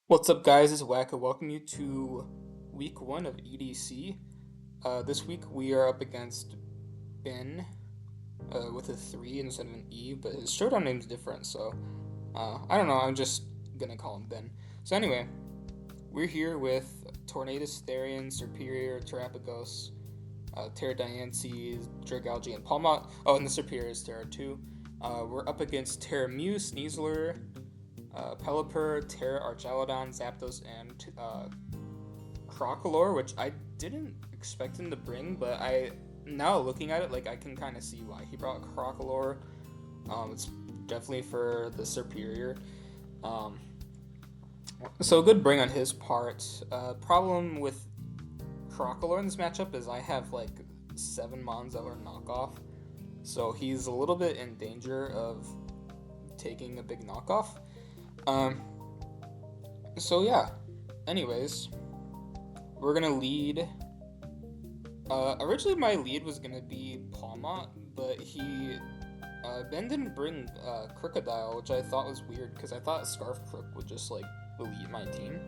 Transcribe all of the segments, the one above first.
What's up, guys? It's Wacko. Welcome you to week one of EDC. This week we are up against Ben with a 3 instead of an E, but his showdown name's different, so I don't know. I'm just gonna call him Ben. So, anyway, we're here with Tornadus, Therian, Superior, Terrapagos, Terradiances, Dragalge, and Pawmot. Oh, and the Superior is Terra too. We're up against Terra Mew, Sneasler, Pelipper, Terra Archalodon, Zapdos, and Crocolore, which I didn't expect him to bring, but now looking at it, like I can kind of see why he brought Crocolore. It's definitely for the Superior. Um, so a good bring on his part. Problem with Crocolore in this matchup is I have like 7 Mons that were knockoff, so he's a little bit in danger of taking a big knockoff. Um, so yeah. Anyways, we're gonna lead. Originally my lead was gonna be Pawmot, but Ben didn't bring Crocodile, which I thought was weird because I thought Scarf Crook would just like elite my team.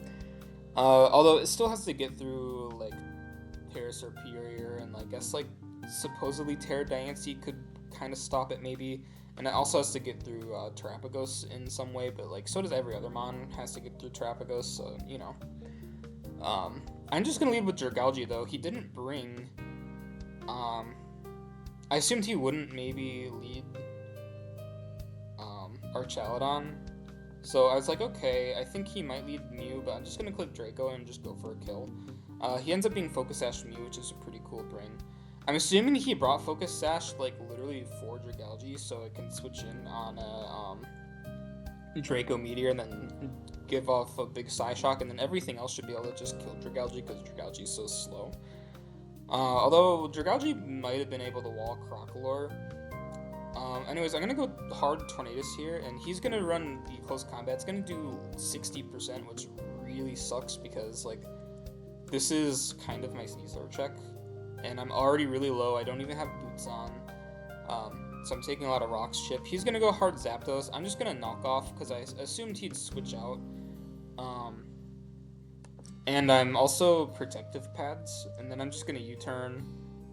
Although it still has to get through like Terra Superior, and I guess like supposedly Terra Diancie could kind of stop it maybe. And it also has to get through Terrapagos in some way, but like so does every other mon has to get through Terrapagos, so you know. I'm just gonna lead with Dragalge though. He didn't bring. I assumed he wouldn't maybe lead Archalodon, so I was like, okay, I think he might lead Mew, but I'm just gonna click Draco and just go for a kill. He ends up being Focus Sash Mew, which is a pretty cool bring. I'm assuming he brought Focus Sash like literally for Dragalge, so it can switch in on a Draco Meteor and then give off a big Psyshock, and then everything else should be able to just kill Dragalge because Dragalge is so slow. Although Dragalge might have been able to wall Crocolore. Anyways, I'm gonna go hard Tornadus here, and he's gonna run the close combat. It's gonna do 60%, which really sucks because like this is kind of my Sneasler check, and I'm already really low. I don't even have boots on, so I'm taking a lot of rocks chip. He's gonna go hard Zapdos. I'm just gonna knock off because I assumed he'd switch out. And I'm also protective pads, and then I'm just gonna U-turn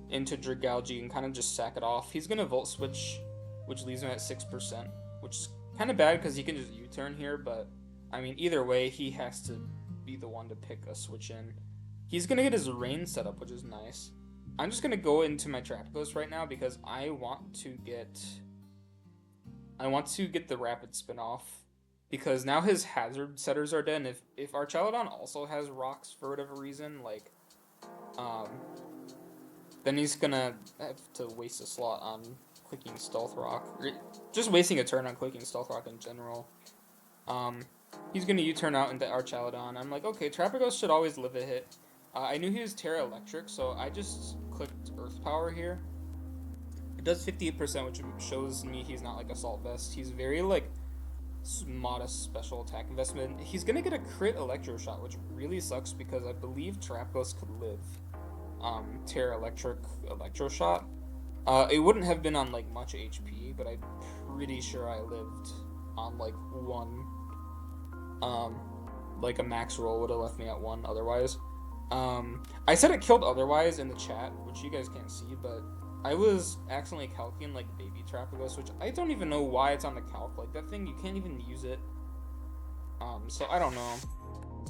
into Dragalge and kind of just sack it off. He's gonna Volt Switch, which leaves him at 6%, which is kind of bad because he can just U-turn here, but I mean, either way, he has to be the one to pick a switch in. He's gonna get his rain set up, which is nice. I'm just gonna go into my Trapagos right now because I want to get the rapid spin off because now his hazard setters are dead. And if Archalodon also has rocks for whatever reason, like um, then he's gonna have to waste a slot on clicking Stealth Rock, or just wasting a turn on clicking Stealth Rock in general. He's gonna U-turn out into Archalodon. I'm like, okay, Trapagos should always live a hit. I knew he was Terra Electric, so I just clicked Earth Power here. It does 58%, which shows me he's not like Assault Vest. He's very like modest special attack investment. He's gonna get a crit Electro Shot, which really sucks because I believe Trapagos could live Terra Electric Electro Shot. It wouldn't have been on like much HP, but I'm pretty sure I lived on like 1. Like a max roll would have left me at 1 otherwise. I said it killed otherwise in the chat, which you guys can't see, but I was accidentally calcing like baby Trapagos, which I don't even know why it's on the calc. Like that thing, you can't even use it. So I don't know.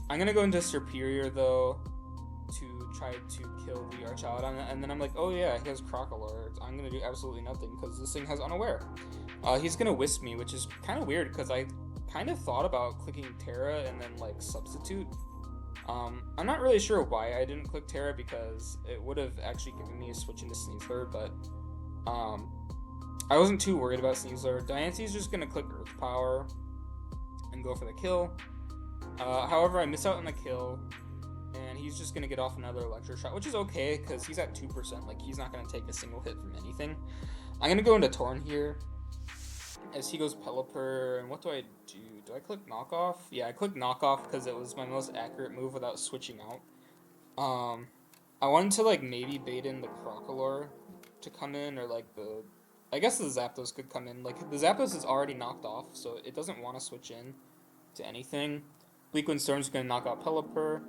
I'm gonna go into Superior though to try to kill the Archalodon, and then I'm like, oh yeah, he has Crocolore. I'm gonna do absolutely nothing because this thing has Unaware. He's gonna Wisp me, which is kind of weird because I kind of thought about clicking Terra and then like Substitute. I'm not really sure why I didn't click Terra because it would have actually given me a switch into Sneasler, but I wasn't too worried about Sneasler. Diancie's just gonna click Earth Power and go for the kill. However, I miss out on the kill, and he's just gonna get off another Electro Shot, which is okay because he's at 2%. Like he's not gonna take a single hit from anything. I'm gonna go into Torn here as he goes Pelipper, and what do I do? Do I click Knockoff? Yeah, I click Knockoff because it was my most accurate move without switching out. I wanted to like maybe bait in the Crocolore to come in, or like I guess the Zapdos could come in. Like the Zapdos is already knocked off, so it doesn't want to switch in to anything. Bleak Wind Storm's gonna knock out Pelipper.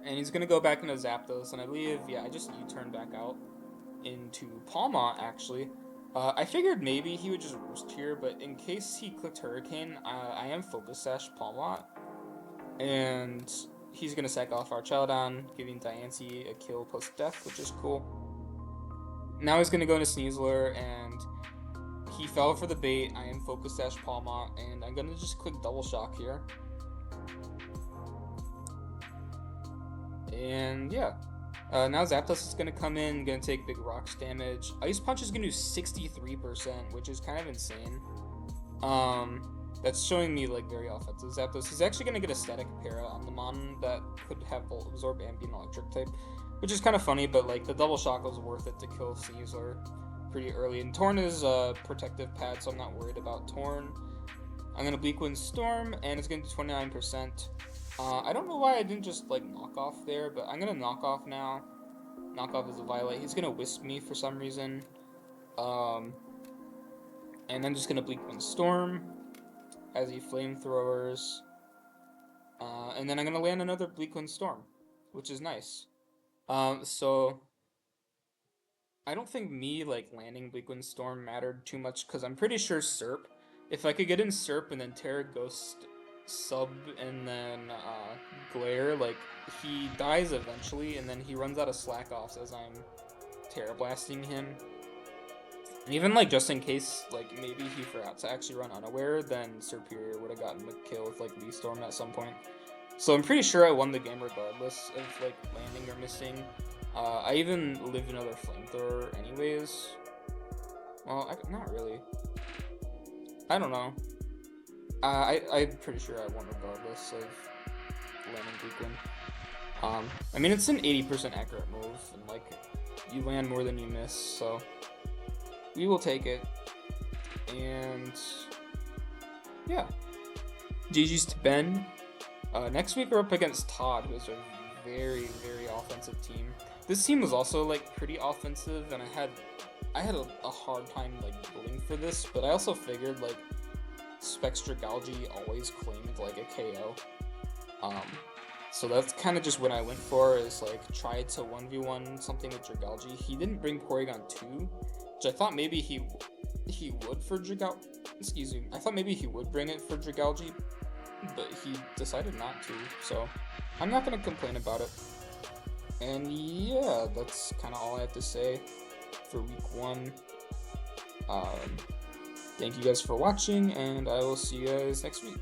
And he's gonna go back into Zapdos, and I believe, yeah, I just U-turn back out into Pawmot, actually. I figured maybe he would just Roost here, but in case he clicked Hurricane, I am Focus Sash Pawmot. And he's gonna sack off our Charcharodon, giving Diancie a kill post-death, which is cool. Now he's gonna go into Sneasler, and he fell for the bait. I am Focus Sash Pawmot, and I'm gonna just click Double Shock here. And yeah, now Zapdos is gonna come in, gonna take big rocks damage. Ice Punch is gonna do 63%, which is kind of insane. That's showing me like very offensive Zapdos. He's actually gonna get a static para on the Mon that could have Volt Absorb and be an electric type, which is kind of funny. But like the double shock was worth it to kill Sneasler pretty early. And Torn is a protective pad, so I'm not worried about Torn. I'm gonna Bleak Wind Storm, and it's gonna do 29%. I don't know why I didn't just like knock off there, but I'm gonna knock off now. Knock off is a Violet. He's gonna Wisp me for some reason. And I'm just gonna Bleak Wind Storm as he Flamethrowers. And then I'm gonna land another Bleak Wind Storm, which is nice. So I don't think me like landing Bleak Wind Storm mattered too much because I'm pretty sure Serp. If I could get in Serp and then Terra Ghost sub and then Glare, like he dies eventually and then he runs out of slack offs as I'm Terra Blasting him. And even like just in case like maybe he forgot to actually run unaware, then Serperior would have gotten the kill with like Lee Storm at some point. So I'm pretty sure I won the game regardless of like landing or missing. I even lived another Flamethrower anyways. Well, not really. I don't know. I'm pretty sure I won regardless of landing Bleak Wind. I mean, it's an 80% accurate move, and like, you land more than you miss, so we will take it. And yeah, GG's to Ben. Next week we're up against Todd, who is a very, very offensive team. This team was also like pretty offensive, and I had a hard time like building for this, but I also figured like Specs Dragalge always claimed like a KO. So that's kind of just what I went for, is like try to 1v1 something with Dragalge. He didn't bring Porygon 2, which I thought maybe he would for Dragalge. Excuse me. I thought maybe he would bring it for Dragalge, but he decided not to. So I'm not gonna complain about it. And yeah, that's kind of all I have to say for week 1. Thank you guys for watching, and I will see you guys next week.